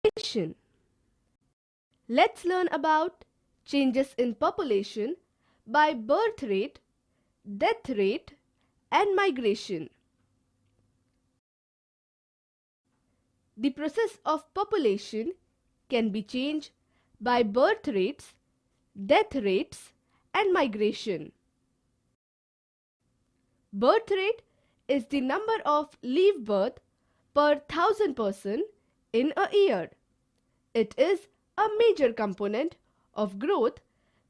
Migration. Let's learn about changes in population by birth rate, death rate, and migration. The process of population can be changed by birth rates, death rates, and migration. Birth rate is the number of live birth per 1,000 person in a year. It is a major component of growth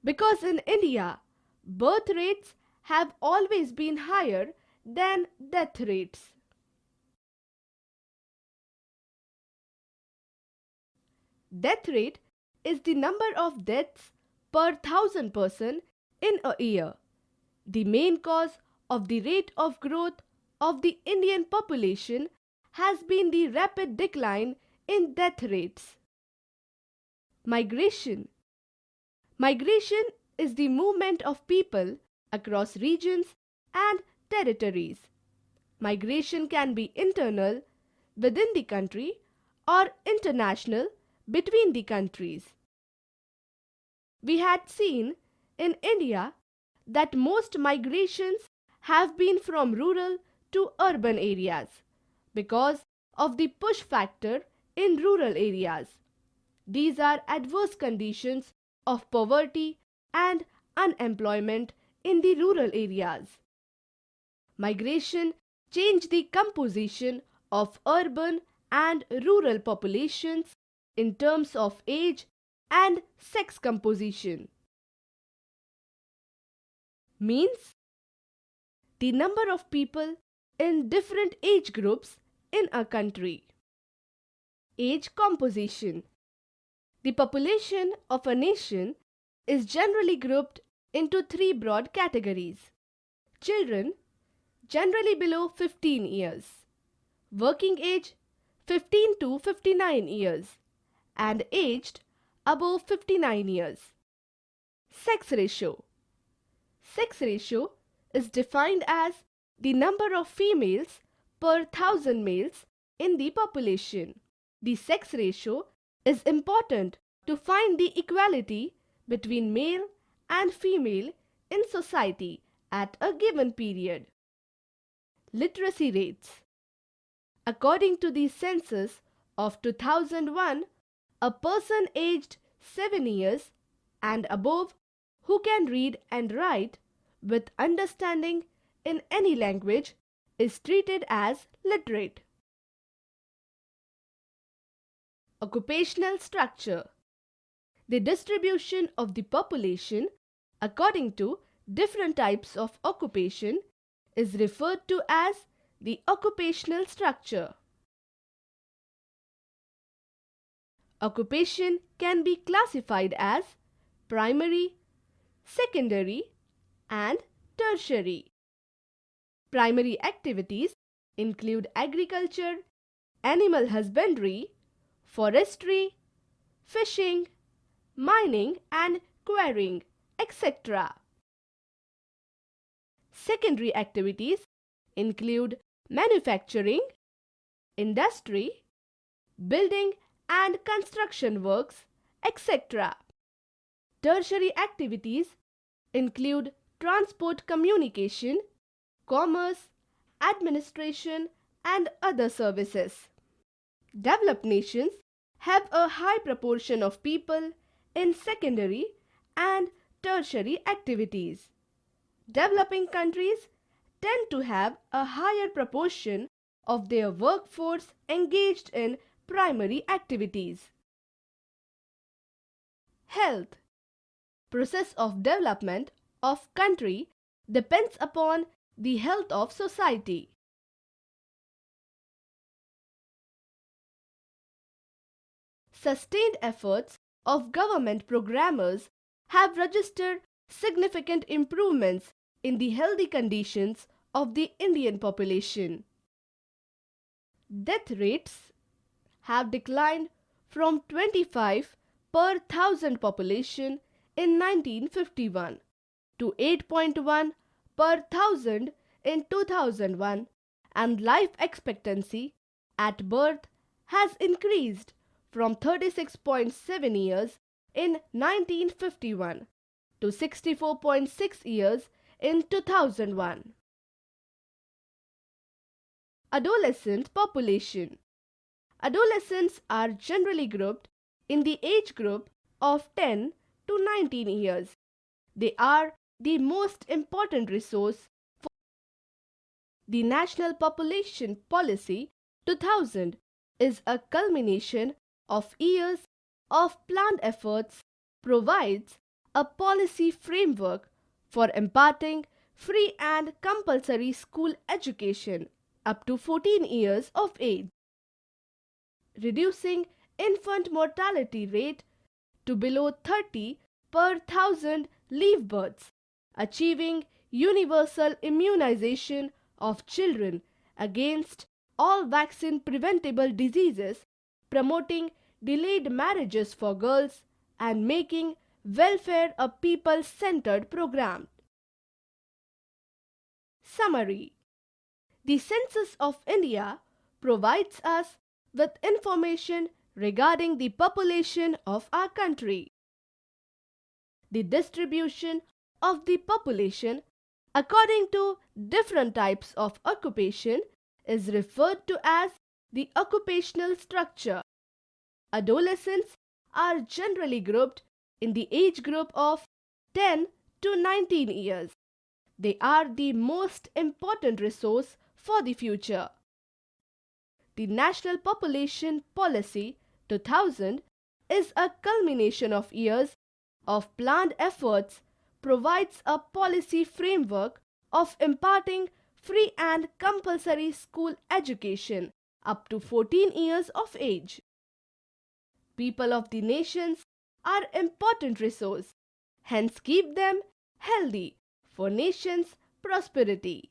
because in India, birth rates have always been higher than death rates. Death rate is the number of deaths per 1,000 person in a year. The main cause of the rate of growth of the Indian population has been the rapid decline in death rates. Migration. Migration is the movement of people across regions and territories. Migration can be internal within the country or international between the countries. We had seen in India that most migrations have been from rural to urban areas because of the push factor in rural areas. These are adverse conditions of poverty and unemployment in the rural areas. Migration changed the composition of urban and rural populations in terms of age and sex composition. Means the number of people in different age groups in a country. Age composition. The population of a nation is generally grouped into three broad categories. Children, generally below 15 years. Working age, 15 to 59 years. And aged above 59 years. Sex ratio. Sex ratio is defined as the number of females per 1,000 males in the population. The sex ratio is important to find the equality between male and female in society at a given period. Literacy rates. According to the census of 2001, a person aged 7 years and above who can read and write with understanding in any language is treated as literate. Occupational structure. The distribution of the population according to different types of occupation is referred to as the occupational structure. Occupation can be classified as primary, secondary, and tertiary. Primary activities include agriculture, animal husbandry, forestry, fishing, mining and quarrying, etc. Secondary activities include manufacturing, industry, building and construction works, etc. Tertiary activities include transport communication, commerce, administration and other services. Developed nations have a high proportion of people in secondary and tertiary activities. Developing countries tend to have a higher proportion of their workforce engaged in primary activities. Health. Process of development of country depends upon the health of society. Sustained efforts of government programmers have registered significant improvements in the healthy conditions of the Indian population. Death rates have declined from 25 per 1,000 population in 1951 to 8.1 per 1,000 in 2001, and life expectancy at birth has increased from 36.7 years in 1951 to 64.6 years in 2001. Adolescent population. Adolescents are generally grouped in the age group of 10 to 19 years. They are the most important resource for the National Population Policy 2000 is a culmination of years of planned efforts, provides a policy framework for imparting free and compulsory school education up to 14 years of age, reducing infant mortality rate to below 30 per thousand live births, achieving universal immunization of children against all vaccine preventable diseases, promoting delayed marriages for girls, and making welfare a people centered program. Summary. The Census of India provides us with information regarding the population of our country. The distribution of the population according to different types of occupation is referred to as the occupational structure. Adolescents are generally grouped in the age group of 10 to 19 years. They are the most important resource for the future. The National Population Policy 2000 is a culmination of years of planned efforts, provides a policy framework of imparting free and compulsory school education up to 14 years of age. People of the nations are important resource, hence keep them healthy for nation's prosperity.